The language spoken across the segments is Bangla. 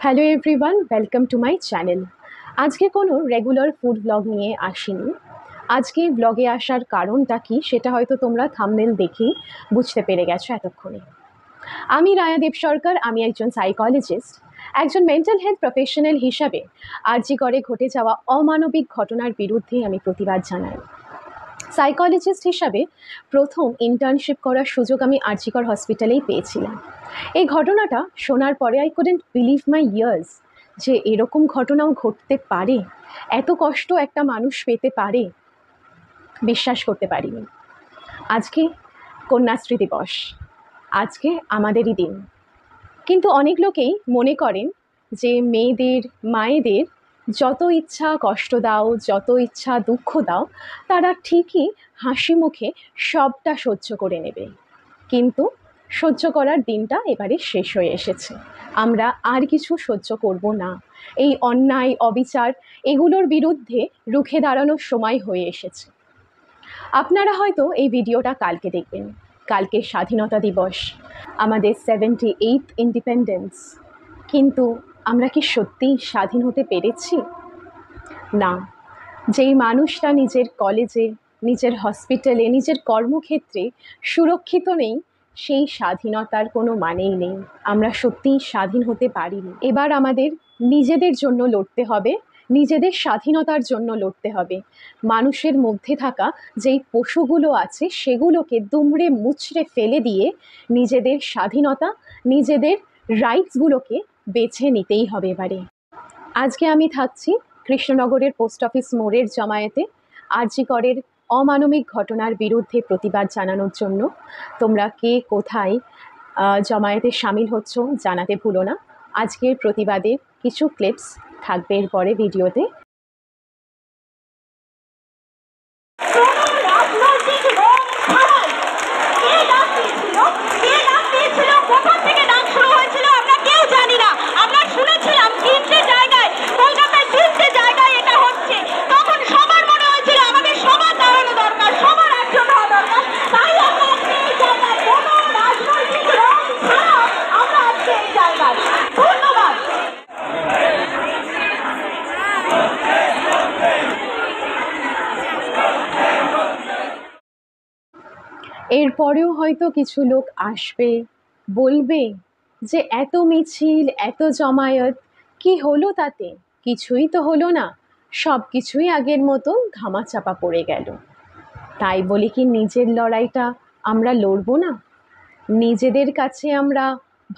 Hello everyone, welcome to my channel. আজকে কোনো রেগুলার ফুড ব্লগ নিয়ে আসিনি। আজকে ব্লগে আসার কারণটা কি সেটা হয়তো তোমরা থাম্বনেল দেখেই বুঝতে পেরে গেছো এতক্ষণে। আমি রায়া দেব সরকার, আমি একজন সাইকোলজিস্ট। একজন মেন্টাল হেলথ প্রফেশনাল হিসাবে আরজি করে ঘটে যাওয়া অমানবিক ঘটনার বিরুদ্ধে আমি প্রতিবাদ জানাই। সাইকোলজিস্ট হিসাবে প্রথম ইন্টার্নশিপ করার সুযোগ আমি আরজি কর হসপিটালেই পেয়েছিলাম। এই ঘটনাটা শোনার পরে I couldn't believe my years যে এরকম ঘটনাও ঘটতে পারে, এত কষ্ট একটা মানুষ পেতে পারে, বিশ্বাস করতে পারিনি। আজকে কন্যাশ্রী দিবস, আজকে আমাদেরই দিন, কিন্তু অনেক লোকেই মনে করেন যে মেয়েদের, মায়েদের যত ইচ্ছা কষ্ট দাও, যত ইচ্ছা দুঃখ দাও, তারা ঠিকই হাসি মুখে সবটা সহ্য করে নেবে। কিন্তু সহ্য করার দিনটা এবারে শেষ হয়ে এসেছে। আমরা আর কিছু সহ্য করব না। এই অন্যায়, অবিচার, এগুলোর বিরুদ্ধে রুখে দাঁড়ানোর সময় হয়ে এসেছে। আপনারা হয়তো এই ভিডিওটা কালকে দেখবেন। কালকে স্বাধীনতা দিবস, আমাদের 78th ইন্ডিপেন্ডেন্স। কিন্তু আমরা কি সত্যিই স্বাধীন হতে পেরেছি? না। যেই মানুষটা নিজের কলেজে, নিজের হসপিটালে, নিজের কর্মক্ষেত্রে সুরক্ষিত নেই, সেই স্বাধীনতার কোনো মানেই নেই। আমরা সত্যিই স্বাধীন হতে পারিনি। এবার আমাদের নিজেদের জন্য লড়তে হবে, নিজেদের স্বাধীনতার জন্য লড়তে হবে। মানুষের মধ্যে থাকা যেই পশুগুলো আছে সেগুলোকে দুমড়ে মুচড়ে ফেলে দিয়ে নিজেদের স্বাধীনতা, নিজেদের রাইটসগুলোকে বেছে নিতেই হবে এবারে। আজকে আমি থাকছি কৃষ্ণনগরের পোস্ট অফিস মোড়ের জমায়েতে আরজি করের অমানবিক ঘটনার বিরুদ্ধে প্রতিবাদ জানানোর জন্য। তোমরা কে কোথায় জমায়েতে সামিল হচ্ছ জানাতে ভুলো না। আজকের প্রতিবাদের কিছু ক্লিপস থাকবে এরপরে ভিডিওতে। এরপরেও হয়তো কিছু লোক আসবে, বলবে যে এত মিছিল, এত জমায়েত, কি হলো তাতে? কিছুই তো হলো না, সব কিছুই আগের মতো ধামাচাপা পড়ে গেল। তাই বলে কি নিজের লড়াইটা আমরা লড়বো না? নিজেদের কাছে আমরা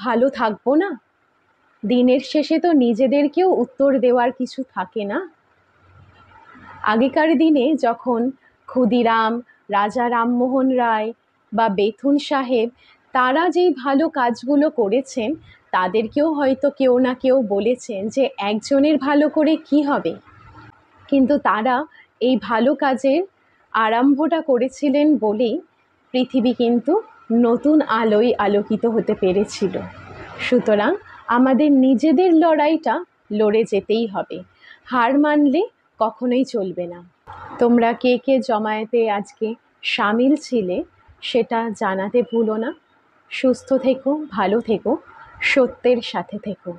ভালো থাকবো না? দিনের শেষে তো নিজেদেরকেও উত্তর দেওয়ার কিছু থাকে না? আগেকার দিনে যখন ক্ষুদিরাম, রাজা রামমোহন রায় বা বেথুন সাহেব, তারা যেই ভালো কাজগুলো করেছেন, তাদেরকেও হয়তো কেউ না কেউ বলেছেন যে একজনের ভালো করে কি হবে। কিন্তু তারা এই ভালো কাজের আরম্ভটা করেছিলেন বলেই পৃথিবী কিন্তু নতুন আলোয় আলোকিত হতে পেরেছিল। সুতরাং আমাদের নিজেদের লড়াইটা লড়ে যেতেই হবে, হার মানলে কখনোই চলবে না। তোমরা কে কে জমায়েতে আজকে সামিল ছিলে সেটা জানাতে ভুলো না। সুস্থ থেকো, ভালো থেকো, সত্যের সাথে থেকো।